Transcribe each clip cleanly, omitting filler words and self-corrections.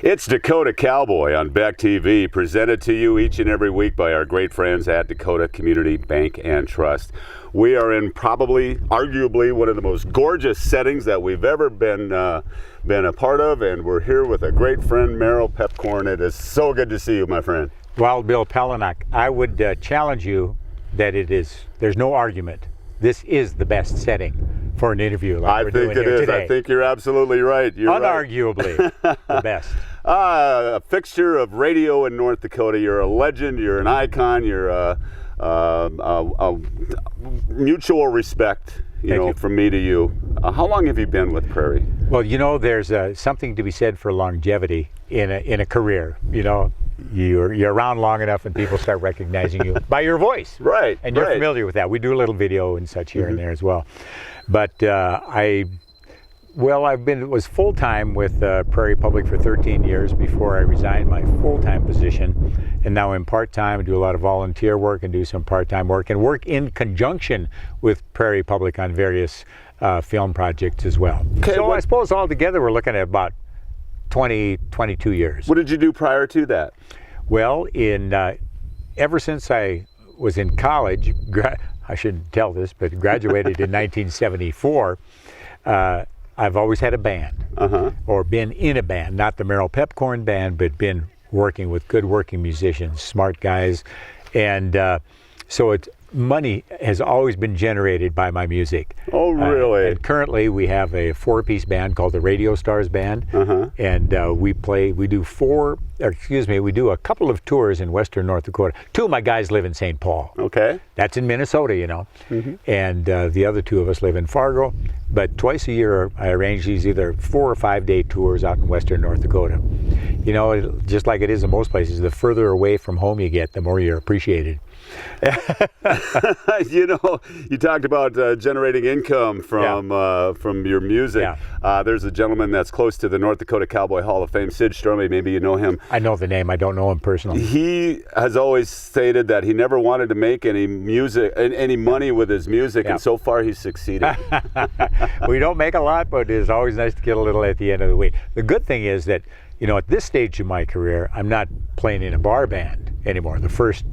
It's Dakota Cowboy on Beck TV, presented to you each and every week by our great friends at Dakota Community Bank and Trust. We are in arguably, one of the most gorgeous settings that we've ever been a part of, and we're here with a great friend, Merrill Piepkorn. It is so good to see you, my friend. Well, Bill Pelinak, I would challenge you that there's no argument. This is the best setting for an interview like we're doing here today. I think you're absolutely right. You're unarguably the best. A fixture of radio in North Dakota. You're a legend. You're an icon. You're a mutual respect, from me to you. How long have you been with Prairie? Well, there's something to be said for longevity in a career. You're around long enough and people start recognizing you by your voice. Right. And you're familiar with that. We do a little video and such here and there as well. But was full-time with Prairie Public for 13 years before I resigned my full-time position. And now I'm part-time. I do a lot of volunteer work and do some part-time work and work in conjunction with Prairie Public on various film projects as well. Okay, so I suppose altogether we're looking at about 22 years. What did you do prior to that? Well, ever since I was in college, I shouldn't tell this, but graduated in 1974, I've always had a band, or been in a band, not the Merrill Piepkorn band, but been working with good working musicians, smart guys, and so money has always been generated by my music. Oh, really? And currently we have a 4-piece band called the Radio Stars Band, and we do a couple of tours in western North Dakota. 2 of my guys live in St. Paul. Okay. That's in Minnesota, and the other 2 of us live in Fargo, but twice a year I arrange these either 4 or 5 day tours out in western North Dakota. Just like it is in most places, the further away from home you get, the more you're appreciated. You talked about generating income from your music. Yeah. There's a gentleman that's close to the North Dakota Cowboy Hall of Fame, Sid Stromey. Maybe you know him. I know the name. I don't know him personally. He has always stated that he never wanted to make any money with his music, and so far he's succeeded. We don't make a lot, but it's always nice to get a little at the end of the week. The good thing is that, at this stage of my career, I'm not playing in a bar band anymore. The first,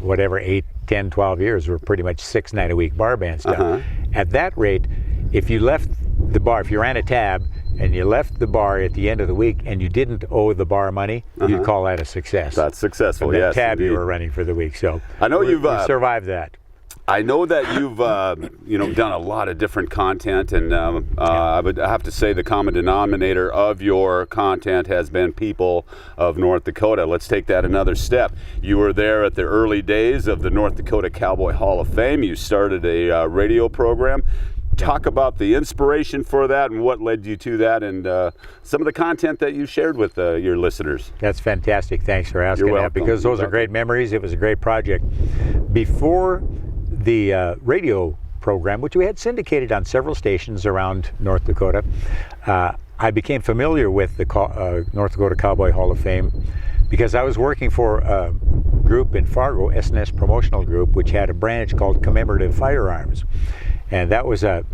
8, 10, 12 years were pretty much 6-night-a-week bar band stuff. At that rate, if you left the bar, if you ran a tab and you left the bar at the end of the week and you didn't owe the bar money, you'd call that a success. That's successful, yes. Yes, tab indeed. You were running for the week. So I know you've survived that. I know that you've done a lot of different content, and I would have to say the common denominator of your content has been people of North Dakota. Let's take that another step. You were there at the early days of the North Dakota Cowboy Hall of Fame. You started a radio program. Talk about the inspiration for that and what led you to that, and some of the content that you shared with your listeners. That's fantastic. Thanks for asking that, because those are great memories. It was a great project. Before the radio program, which we had syndicated on several stations around North Dakota, I became familiar with the North Dakota Cowboy Hall of Fame because I was working for a group in Fargo, S&S Promotional Group, which had a branch called Commemorative Firearms. And it was a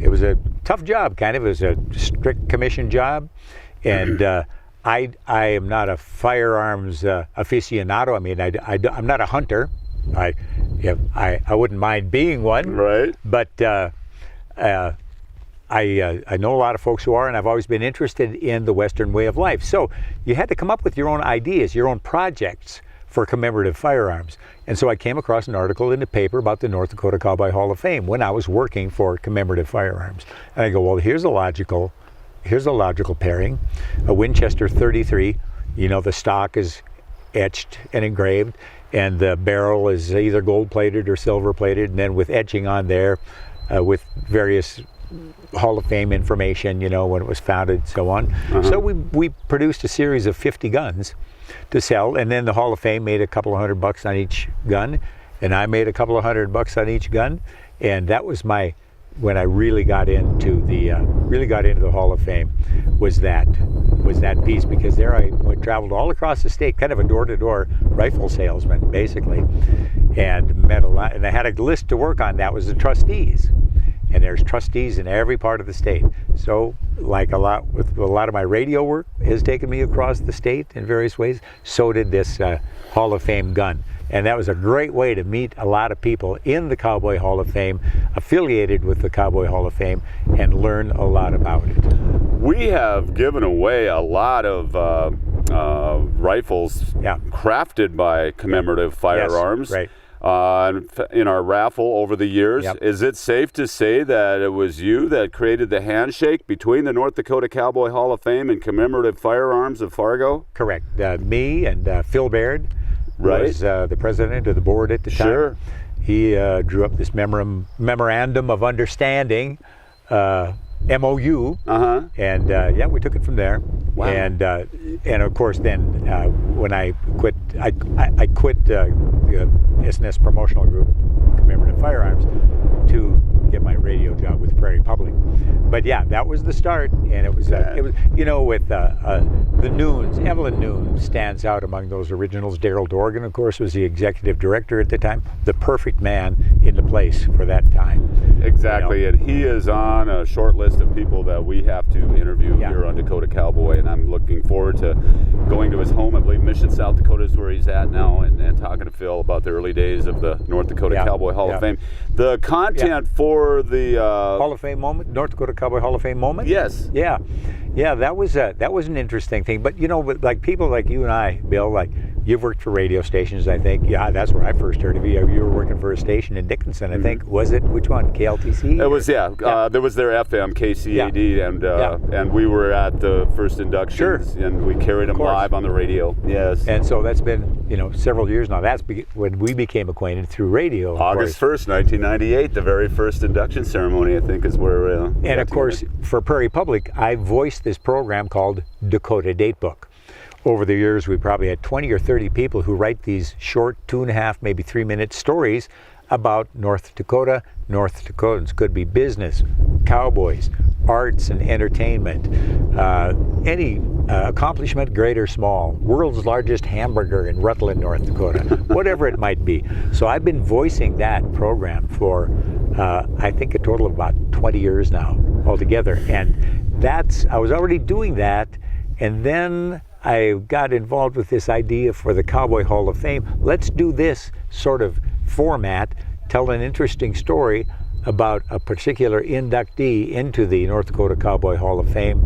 tough job, kind of. It was a strict commission job. And I am not a firearms aficionado. I mean, I'm not a hunter. I wouldn't mind being one, right? But I know a lot of folks who are, and I've always been interested in the Western way of life. So you had to come up with your own ideas, your own projects for commemorative firearms. And so I came across an article in the paper about the North Dakota Cowboy Hall of Fame when I was working for commemorative firearms. And I go, well, here's a logical pairing. A Winchester 33, the stock is etched and engraved, and the barrel is either gold-plated or silver-plated, and then with etching on there with various Hall of Fame information, when it was founded, and so on. So we produced a series of 50 guns to sell, and then the Hall of Fame made a couple of $100 on each gun, and I made a couple of $100 on each gun, and that was when I really got into the Hall of Fame was that piece, because there I traveled all across the state, kind of a door-to-door rifle salesman basically, and met a lot. And I had a list to work on. That was the trustees, and there's trustees in every part of the state. So, like a lot of my radio work has taken me across the state in various ways, so did this Hall of Fame gun. And that was a great way to meet a lot of people in the Cowboy Hall of Fame, affiliated with the Cowboy Hall of Fame, and learn a lot about it. We have given away a lot of rifles crafted by commemorative firearms. Yes, right. In our raffle over the years. Yep. Is it safe to say that it was you that created the handshake between the North Dakota Cowboy Hall of Fame and commemorative firearms of Fargo? Correct. Me and Phil Baird was the president of the board at the time. Sure. He drew up this memorandum of understanding, MOU, and we took it from there. Wow. And of course, then when I quit, I quit the SNS Promotional Group, Commemorative Firearms, to get my radio job with Prairie Public. But yeah, that was the start, and it was with the Noons. Evelyn Noon stands out among those originals. Darrell Dorgan, of course, was the executive director at the time, the perfect man in the place for that time. Exactly, and he is on a short list of people that we have to interview here on Dakota Cowboy, and I'm looking forward to going to his home. I believe Mission, South Dakota is where he's at now, and talking to Phil about the early days of the North Dakota Cowboy Hall of Fame. The content for the Hall of Fame moment, North Dakota Cowboy Hall of Fame moment. Yes. Yeah, that was an interesting thing. But like people like you and I, Bill, like you've worked for radio stations, I think. Yeah, that's where I first heard of you. You were working for a station in Dickinson, I think. Was it, which one, KLTC? It was, there was their FM, KCAD, and we were at the first inductions, and we carried them live on the radio. Yes. And so that's been, several years now. That's when we became acquainted through radio. August 1st, 1998, the very first induction ceremony, I think, is where and of course, for Prairie Public, I voiced this program called Dakota Datebook. Over the years, we probably had 20 or 30 people who write these short 2.5, maybe 3-minute stories about North Dakota. North Dakotans could be business, cowboys, arts and entertainment, any accomplishment, great or small, world's largest hamburger in Rutland, North Dakota, whatever it might be. So I've been voicing that program for, I think, a total of about 20 years now altogether. And I was already doing that, and then I got involved with this idea for the Cowboy Hall of Fame. Let's do this sort of format, tell an interesting story about a particular inductee into the North Dakota Cowboy Hall of Fame,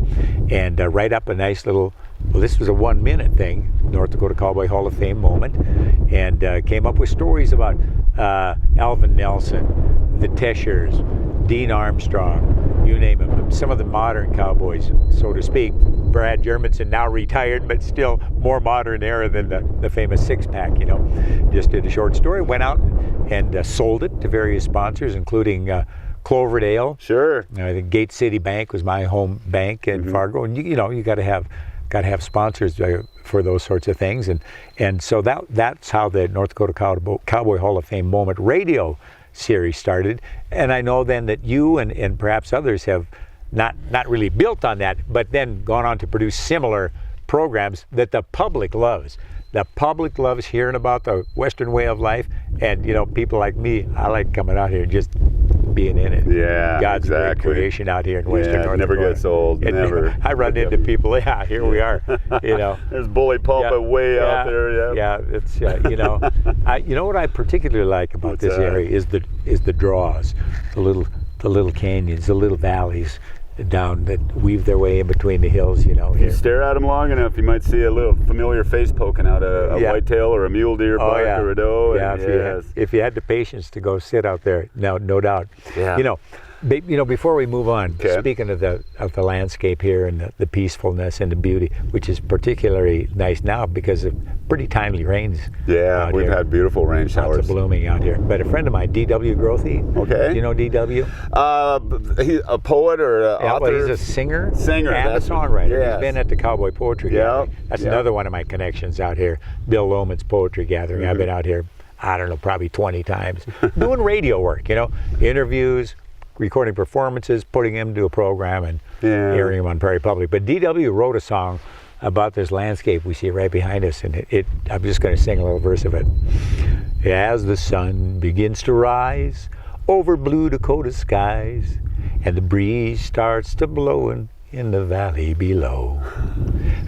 and write up a nice little, this was a 1-minute thing, North Dakota Cowboy Hall of Fame moment, and came up with stories about Alvin Nelson, the Teschers, Dean Armstrong, you name them, some of the modern cowboys, so to speak. Brad Germanson, now retired, but still more modern era than the famous six-pack, Just did a short story, went out and sold it to various sponsors, including Cloverdale. Sure. I think Gate City Bank was my home bank in Fargo, and you got to have sponsors for those sorts of things, and so that's how the North Dakota Cowboy Hall of Fame Moment radio series started. And I know then that you and perhaps others have not really built on that, but then gone on to produce similar programs that the public loves. The public loves hearing about the Western way of life, and people like me, I like coming out here and just being in it. Yeah, God's great creation out here in Western North never Dakota. Gets old. Never. I run into people. Yeah, here we are. There's bully pulpit way out there. Yeah, it's what I particularly like about this area is the draws, the little canyons, the little valleys down that weave their way in between the hills, If you stare at them long enough, you might see a little familiar face poking out, a whitetail or a mule deer buck or a doe. Yeah, if you had the patience to go sit out there, no doubt. Yeah. Before we move on, okay. Speaking of the landscape here and the peacefulness and the beauty, which is particularly nice now because of pretty timely rains. Yeah, we've had beautiful rain showers. Lots of blooming out here. But a friend of mine, D.W. Grothy. Okay. Do you know D.W.? He's a poet or an author. Well, he's a singer and a songwriter. Yes. He's been at the Cowboy Poetry Gathering. That's another one of my connections out here. Bill Lohman's Poetry Gathering. I've been out here, I don't know, probably 20 times. Doing radio work, interviews, recording performances, putting them to a program, and airing them on Prairie Public. But D.W. wrote a song about this landscape we see right behind us, and I'm just going to sing a little verse of it. As the sun begins to rise over blue Dakota skies, and the breeze starts to blowin' in the valley below.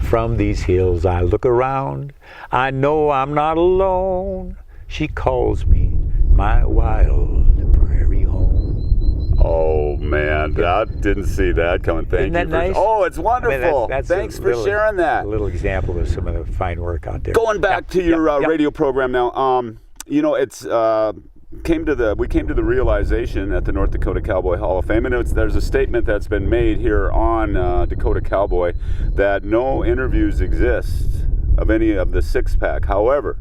From these hills I look around, I know I'm not alone. She calls me my wild prairie home. Oh man, I didn't see that coming. Thank Isn't that you. nice? Oh, it's wonderful. That's Thanks a for little, sharing that. A little example of some of the fine work out there. Going back to your radio program now, you know, it's we came to the realization at the North Dakota Cowboy Hall of Fame, and there's a statement that's been made here on Dakota Cowboy that no interviews exist of any of the six-pack. However,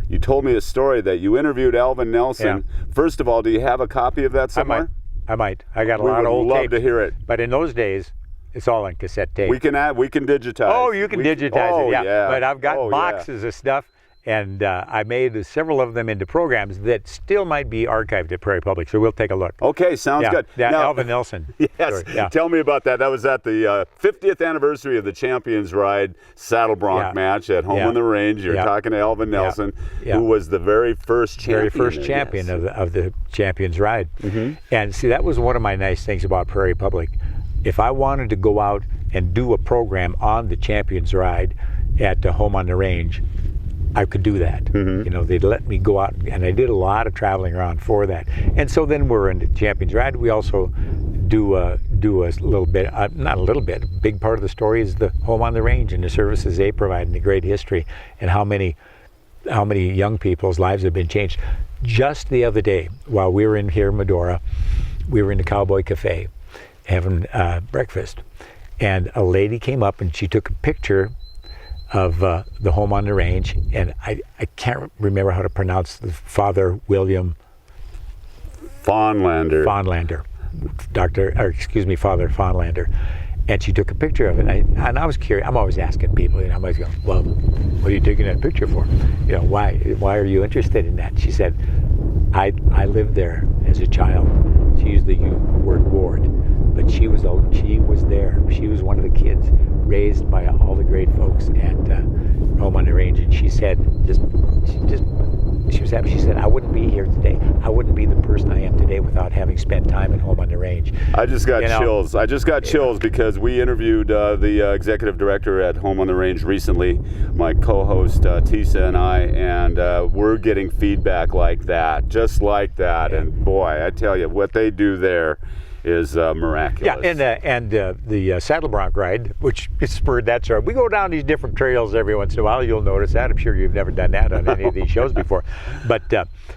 you told me a story that you interviewed Alvin Nelson. Yeah. First of all, do you have a copy of that somewhere? I might. I got a lot of old We would love tapes, to hear it. But in those days, it's all on cassette tape. We can digitize. Oh, you can digitize it, yeah. But I've got Oh, boxes of stuff, and I made several of them into programs that still might be archived at Prairie Public, so we'll take a look. Okay, sounds good. Yeah, Now, Alvin Nelson. Yes, story, yeah. Tell me about that. That was at the 50th anniversary of the Champions Ride Saddle Bronc match at Home on the Range. You're talking to Alvin Nelson, who was the very first champion. Of the Champions Ride. Mm-hmm. And see, that was one of my nice things about Prairie Public. If I wanted to go out and do a program on the Champions Ride at Home on the Range, I could do that. Mm-hmm. You know, they'd let me go out, and I did a lot of traveling around for that. And so then we're in the Champions Ride. We also do a little bit, not a little bit, a big part of the story is the Home on the Range and the services they provide and the great history and how many young people's lives have been changed. Just the other day, while we were in here in Medora, we were in the Cowboy Cafe having breakfast, and a lady came up and she took a picture of the Home on the Range, and I can't remember how to pronounce the Father William Fawnlander. Father Fawnlander. And she took a picture of it, and I was curious. I'm always asking people, you know, I'm always going, well, what are you taking that picture for? You know, why are you interested in that? She said, I lived there as a child. She used the word ward, but she was there. She was one of the kids raised by all the great folks at Home on the Range, and she said, she was happy. She said, I wouldn't be here today. I wouldn't be the person I am today without having spent time at Home on the Range. I just got chills. I just got chills because we interviewed the executive director at Home on the Range recently, my co-host Tisa and I, and we're getting feedback like that, just like that. Yeah. And boy, I tell you, what they do there is miraculous. Yeah, and the Saddle Bronc Ride, which spurred that story. We go down these different trails every once in a while. You'll notice that. I'm sure you've never done that on any of these shows before. But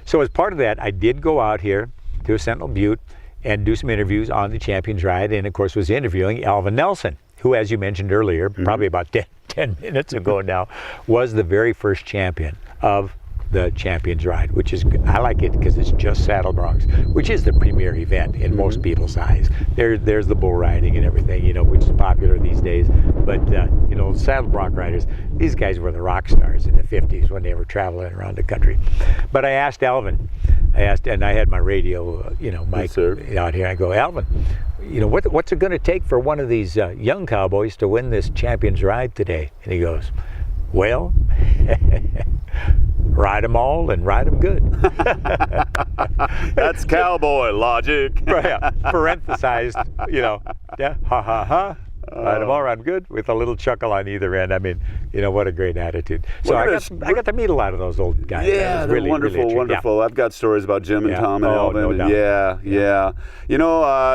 so as part of that, I did go out here to Sentinel Butte and do some interviews on the Champions Ride, and of course was interviewing Alvin Nelson, who, as you mentioned earlier, probably about 10 minutes ago now, was the very first champion of the Champions Ride, which is, I like it because it's just saddle broncs, which is the premier event in most people's eyes. There's the bull riding and everything, you know, which is popular these days. But, you know, saddle bronc riders, these guys were the rock stars in the 50s when they were traveling around the country. But I asked Alvin, and I had my radio, mic out here. I go, Alvin, you know, what's it going to take for one of these young cowboys to win this Champions Ride today? And he goes, well, ride them all and ride them good. That's cowboy logic. Yeah, parenthesized, ha ha ha. Ride them all, ride them good, with a little chuckle on either end. I mean, what a great attitude. So I got to meet a lot of those old guys. Yeah, they're really, wonderful, really wonderful. Yeah. I've got stories about Jim and Tom and Alvin. No doubt. Yeah.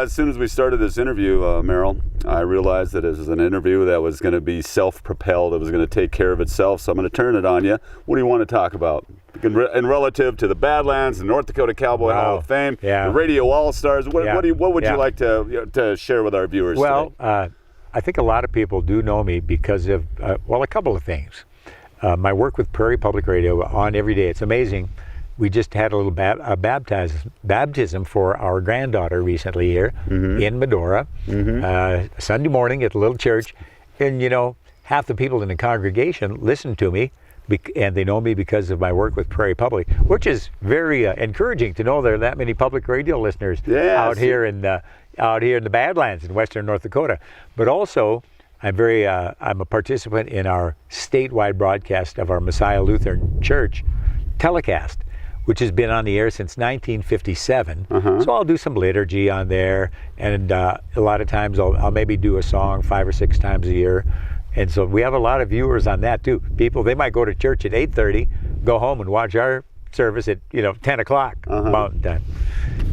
As soon as we started this interview, Merrill, I realized that it was an interview that was going to be self-propelled. It was going to take care of itself. So I'm going to turn it on you. What do you want to talk about? In relative to the Badlands, the North Dakota Cowboy Hall of Fame, the Radio All-Stars, what would you like to share with our viewers today? I think a lot of people do know me because of, a couple of things. My work with Prairie Public Radio on every day. It's amazing. We just had a little baptism for our granddaughter recently here in Medora, Sunday morning at the little church. And, half the people in the congregation listen to me, and they know me because of my work with Prairie Public, which is very encouraging to know there are that many public radio listeners out here in the Badlands in western North Dakota. But also, I'm a participant in our statewide broadcast of our Messiah Lutheran Church telecast, which has been on the air since 1957. So I'll do some liturgy on there, and a lot of times I'll maybe do a song 5 or 6 times a year. And so we have a lot of viewers on that too. People, they might go to church at 8:30, go home and watch our service at 10 o'clock Mountain Time.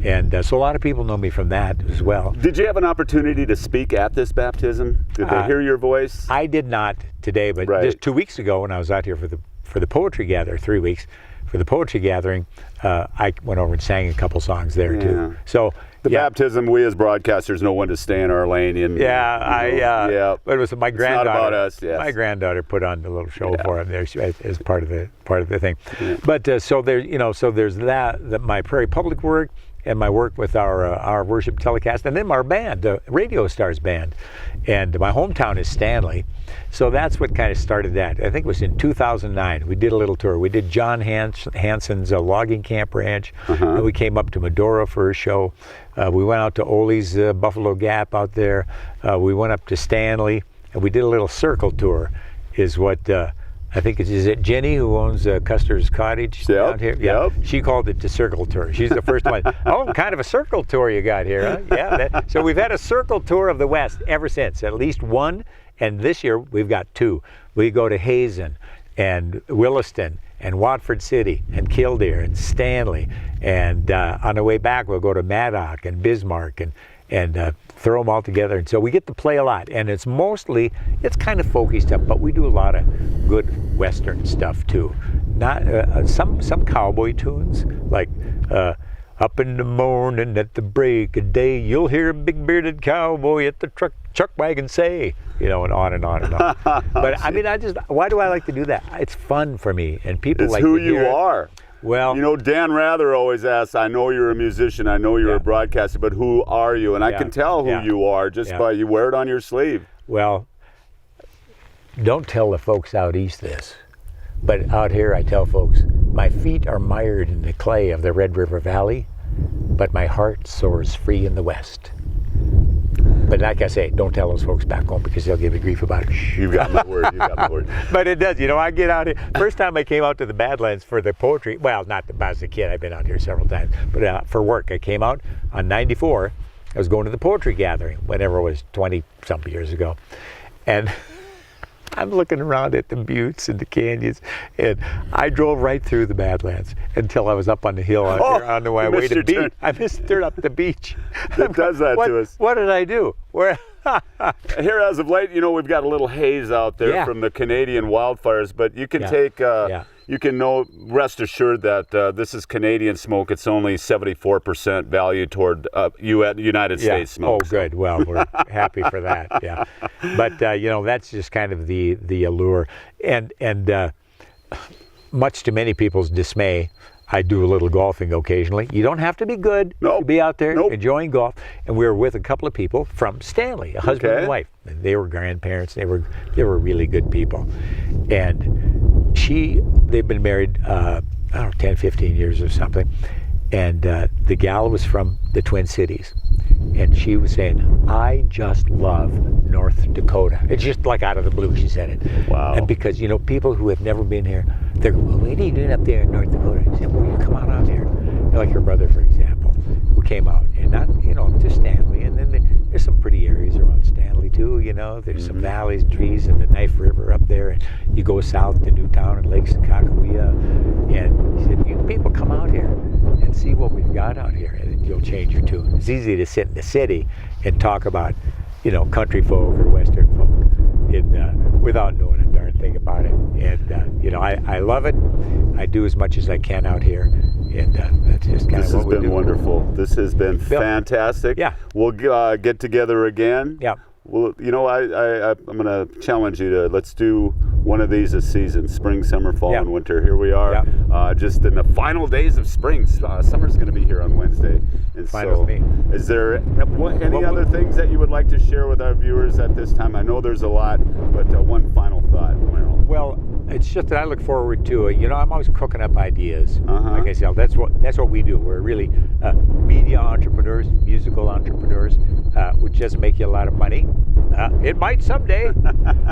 And so a lot of people know me from that as well. Did you have an opportunity to speak at this baptism? Did they hear your voice? I did not today, but just 2 weeks ago when I was out here for the poetry gathering, 3 weeks for the poetry gathering, I went over and sang a couple songs there too. So the baptism, we as broadcasters know when to stay in our lane. And, but it was my granddaughter. It's not about us. Yes. My granddaughter put on the little show for him there as part of the thing. But so there, so there's that my Prairie Public work and my work with our worship telecast, and then our band, the Radio Stars band, and my hometown is Stanley. So that's what kind of started that. I think it was in 2009. We did a little tour. We did John Hansen's logging camp ranch. And we came up to Medora for a show. We went out to Ole's Buffalo Gap out there. We went up to Stanley, and we did a little circle tour. Is what I think is it Jenny who owns Custer's Cottage down here? Yeah, she called it the circle tour. She's the first one. Oh, kind of a circle tour you got here, huh? Yeah. So we've had a circle tour of the West ever since. At least one. And this year, we've got 2. We go to Hazen and Williston and Watford City and Killdeer and Stanley. And on the way back, we'll go to Maddock and Bismarck and throw them all together. And so we get to play a lot. And it's kind of folky stuff, but we do a lot of good Western stuff, too. Not some cowboy tunes, like up in the morning at the break of day, you'll hear a big bearded cowboy at the truck wagon say, and on and on and on. But I mean, why do I like to do that? It's fun for me, and people it's like who to you hear are. It. Well, Dan Rather always asks, I know you're a musician, I know you're a broadcaster, but who are you? And I can tell who you are just by you wear it on your sleeve. Well, don't tell the folks out east this, but out here I tell folks, my feet are mired in the clay of the Red River Valley, but my heart soars free in the West. But like I say, don't tell those folks back home because they'll give you grief about it. You got my word. You got my word. But it does. I get out here. First time I came out to the Badlands for the poetry. Well, not as a kid. I've been out here several times. But for work, I came out on 94. I was going to the poetry gathering, whenever it was 20-something years ago. And I'm looking around at the buttes and the canyons, and I drove right through the Badlands until I was up on the hill out here on the way to the beach. I missed it up the beach. It does that to us. What did I do? Here, as of late, we've got a little haze out there from the Canadian wildfires, but you can rest assured that this is Canadian smoke. It's only 74% value toward United States smoke. Oh, good. Well, we're happy for that. Yeah, but that's just kind of the allure, and much to many people's dismay, I do a little golfing occasionally. You don't have to be good to be out there enjoying golf. And we were with a couple of people from Stanley, a husband and wife. And they were grandparents. They were really good people. And they've been married, 10, 15 years or something. And the gal was from the Twin Cities. And she was saying, I just love North Dakota. It's just like out of the blue, she said it. Wow. And because, people who have never been here, they're going, well, what are you doing up there in North Dakota? She said, well, you come on out here. Like her brother, for example, who came out, and not, to Stanley. And then there's some pretty areas around Stanley, too, There's some valleys, trees, and the Knife River up there. And you go south to Newtown and Lakes and Kakawea. And he said, people come out here and see what we've got out here, and you'll change your tune. It's easy to sit in the city and talk about, country folk or Western folk without knowing a darn thing about it. And, I love it. I do as much as I can out here. And that's just kind of what we do. This has been wonderful. This has been fantastic. Yeah. We'll get together again. Yeah. Well, I'm going to challenge you to let's do one of these a season, spring, summer, fall, and winter. Here we are, just in the final days of spring. Summer's going to be here on Wednesday. And fine with me. Is there any other things that you would like to share with our viewers at this time? I know there's a lot, but one final thought, Merrill. Well, it's just that I look forward to it. I'm always cooking up ideas. Like I said, that's what we do. We're really media entrepreneurs, musical entrepreneurs. which doesn't make you a lot of money. It might someday,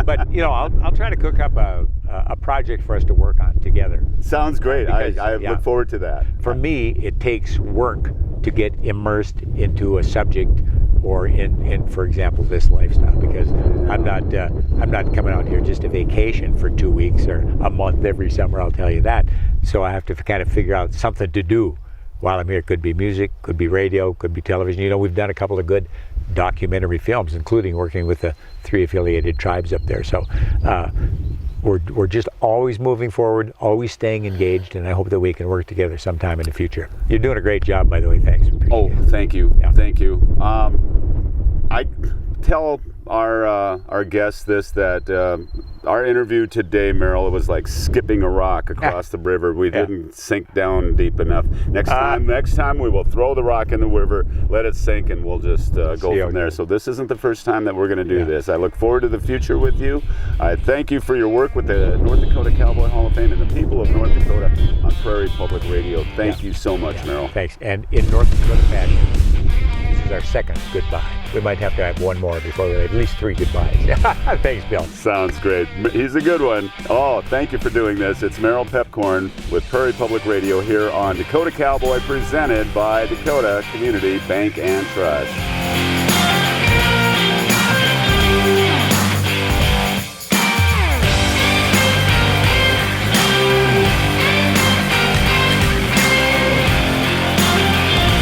but I'll try to cook up a project for us to work on together. Sounds great. Because, I look forward to that. For me, it takes work to get immersed into a subject or in for example, this lifestyle, because I'm not coming out here just a vacation for 2 weeks or a month every summer, I'll tell you that. So I have to kind of figure out something to do while I'm here. Could be music, could be radio, could be television. We've done a couple of good documentary films, including working with the 3 affiliated tribes up there. So we're just always moving forward, always staying engaged, and I hope that we can work together sometime in the future. You're doing a great job, by the way. Thanks. Oh, thank you. Yeah. Thank you. I tell our guests this, that our interview today, Merrill, it was like skipping a rock across the river. We didn't sink down deep enough. Next time we will throw the rock in the river, let it sink, and we'll just go from there. So this isn't the first time that we're going to do this. I look forward to the future with you. I thank you for your work with the North Dakota Cowboy Hall of Fame and the people of North Dakota on Prairie Public Radio. Thank you so much, Merrill. Thanks. And in North Dakota fashion, this is our second goodbye. We might have to have one more before we have at least 3 goodbyes. Thanks, Bill. Sounds great. He's a good one. Oh, thank you for doing this. It's Merrill Piepkorn with Prairie Public Radio here on Dakota Cowboy, presented by Dakota Community Bank and Trust.